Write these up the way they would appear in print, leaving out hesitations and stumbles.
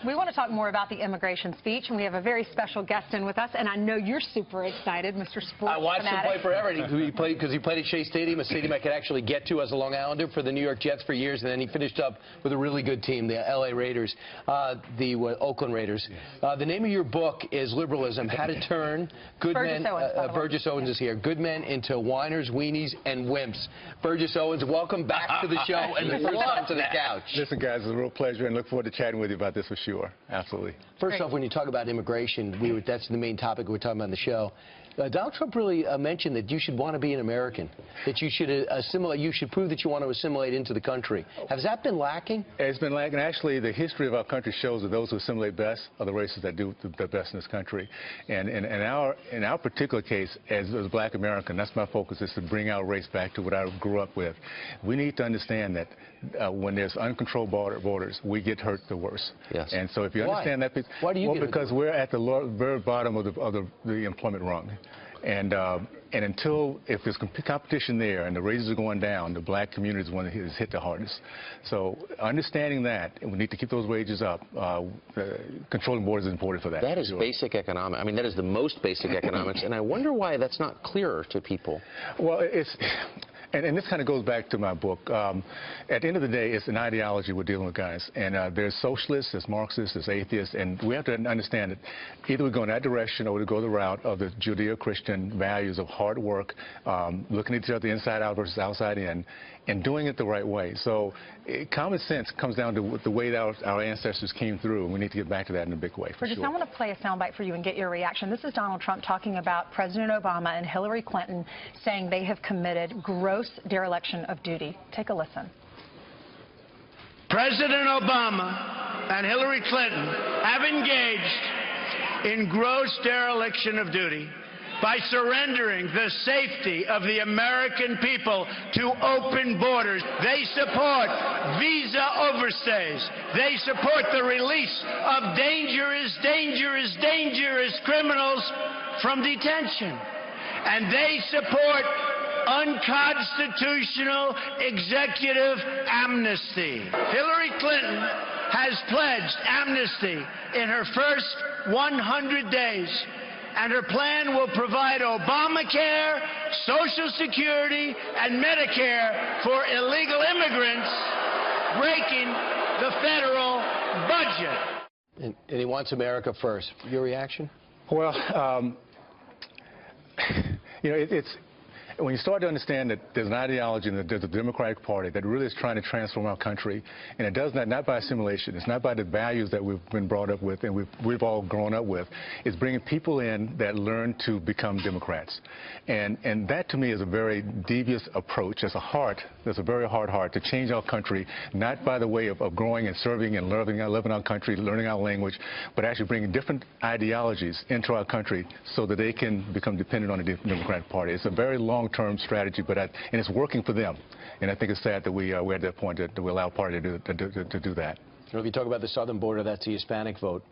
We want to talk more about the immigration speech, and we have a very special guest in with us, and I know you're super excited, Mr. Sports I watched fanatic. him play forever. He played because he played at Shea Stadium, a stadium I could actually get to as a Long Islander for the New York Jets for years, and then he finished up with a really good team, the L.A. Raiders, the Oakland Raiders. The name of your book is Liberalism: How to Turn Good Men. Burgess Owens is here. Good men into whiners, weenies, and wimps. Burgess Owens, welcome back to the show and the first time to the couch. Listen, guys, it's a real pleasure, and look forward to chatting with you about this for sure. Absolutely. First off, when you talk about immigration, that's the main topic we're talking about on the show. Donald Trump really mentioned that you should want to be an American, that you should assimilate, you should prove that you want to assimilate into the country. Has that been lacking? It's been lacking. Actually, the history of our country shows that those who assimilate best are the races that do the best in this country. And in our particular case, as a black American, that's my focus, is to bring our race back to what I grew up with. We need to understand that when there's uncontrolled borders, we get hurt the worst. Yes. And so if you understand that, why do you get because we're at the very bottom of the employment rung. And until, if there's competition there and the raises are going down, the black community is one that is hit the hardest. So understanding that, we need to keep those wages up. Controlling borders is important for that. That is basic economics. I mean, that is the most basic economics, and I wonder why that's not clearer to people. Well, it's... And this kind of goes back to my book. At the end of the day, it's an ideology we're dealing with, guys. And there's socialists, there's Marxists, there's atheists, and we have to understand that either we go in that direction or we go the route of the Judeo-Christian values of hard work, looking at each other inside out versus outside in, and doing it the right way. So common sense comes down to the way that our ancestors came through, and we need to get back to that in a big way, for Burgess, sure. I want to play a soundbite for you and get your reaction. This is Donald Trump talking about President Obama and Hillary Clinton, saying they have committed gross dereliction of duty. Take a listen. President Obama and Hillary Clinton have engaged in gross dereliction of duty by surrendering the safety of the American people to open borders. They support visa overstays. They support the release of dangerous criminals from detention. And they support unconstitutional executive amnesty. Hillary Clinton has pledged amnesty in her first 100 days, and her plan will provide Obamacare, Social Security, and Medicare for illegal immigrants, breaking the federal budget. And he wants America first. Your reaction? Well, you know, it's when you start to understand that there's an ideology and that there's a Democratic Party that really is trying to transform our country, and it does that not by assimilation, it's not by the values that we've been brought up with and we've all grown up with, it's bringing people in that learn to become Democrats. And that to me is a very devious approach. There's a very hard heart to change our country, not by the way of growing and serving and living our country, learning our language, but actually bringing different ideologies into our country so that they can become dependent on the Democratic Party. It's a very long-term strategy, and it's working for them. And I think it's sad that we're at that point that we allow a party to do that. You know, if you talk about the southern border, that's the Hispanic vote.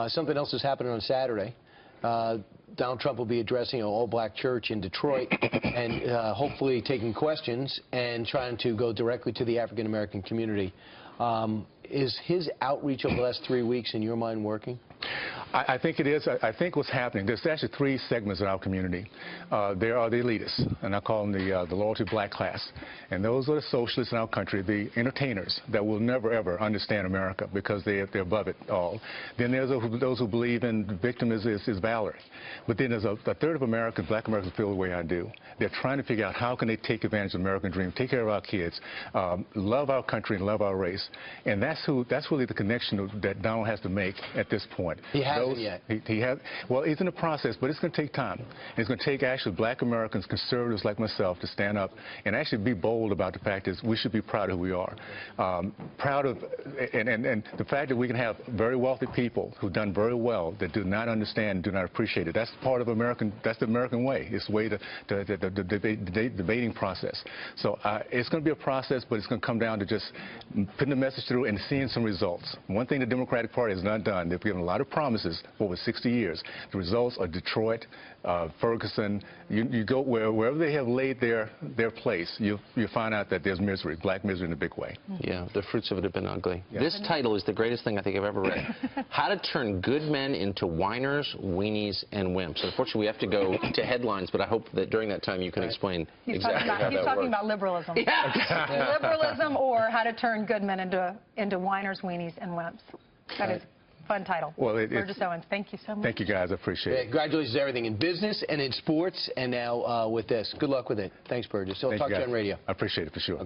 Something else is happening on Saturday. Donald Trump will be addressing an all-black church in Detroit and hopefully taking questions and trying to go directly to the African-American community. Is his outreach over the last 3 weeks, in your mind, working? I think it is. I think what's happening, there's actually three segments in our community. There are the elitists, and I call them the loyalty black class. And those are the socialists in our country, the entertainers that will never, ever understand America because they're above it all. Then there's those who believe in victim is valor. But then there's a third of Americans, black Americans, feel the way I do. They're trying to figure out how can they take advantage of the American dream, take care of our kids, love our country and love our race. And that's really the connection that Donald has to make at this point. He hasn't yet. He has. Well, it's in the process, but it's going to take time. And it's going to take actually black Americans, conservatives like myself, to stand up and actually be bold about the fact that we should be proud of who we are. Proud of, and the fact that we can have very wealthy people who've done very well that do not understand, do not appreciate it. That's part of American, that's the American way. It's the way the debating process. So it's going to be a process, but it's going to come down to just putting the message through and seeing some results. One thing the Democratic Party has not done, they've given a lot of promises businesses for over 60 years. The results are Detroit, Ferguson. You go wherever they have laid their place, you find out that there's misery, black misery in a big way. Yeah, the fruits of it have been ugly. Yeah. This title is the greatest thing I think I've ever read. How to Turn Good Men into Whiners, Weenies, and Wimps. Unfortunately, we have to go to headlines, but I hope that during that time you can explain exactly how that works. He's talking about liberalism. Yeah. Liberalism, or how to turn good men into whiners, weenies, and wimps. That is a fun title. Well, Burgess Owens, thank you so much. Thank you, guys. I appreciate it. Congratulations to everything in business and in sports, and now with this. Good luck with it. Thanks, Burgess. So I'll talk to you on radio. I appreciate it for sure.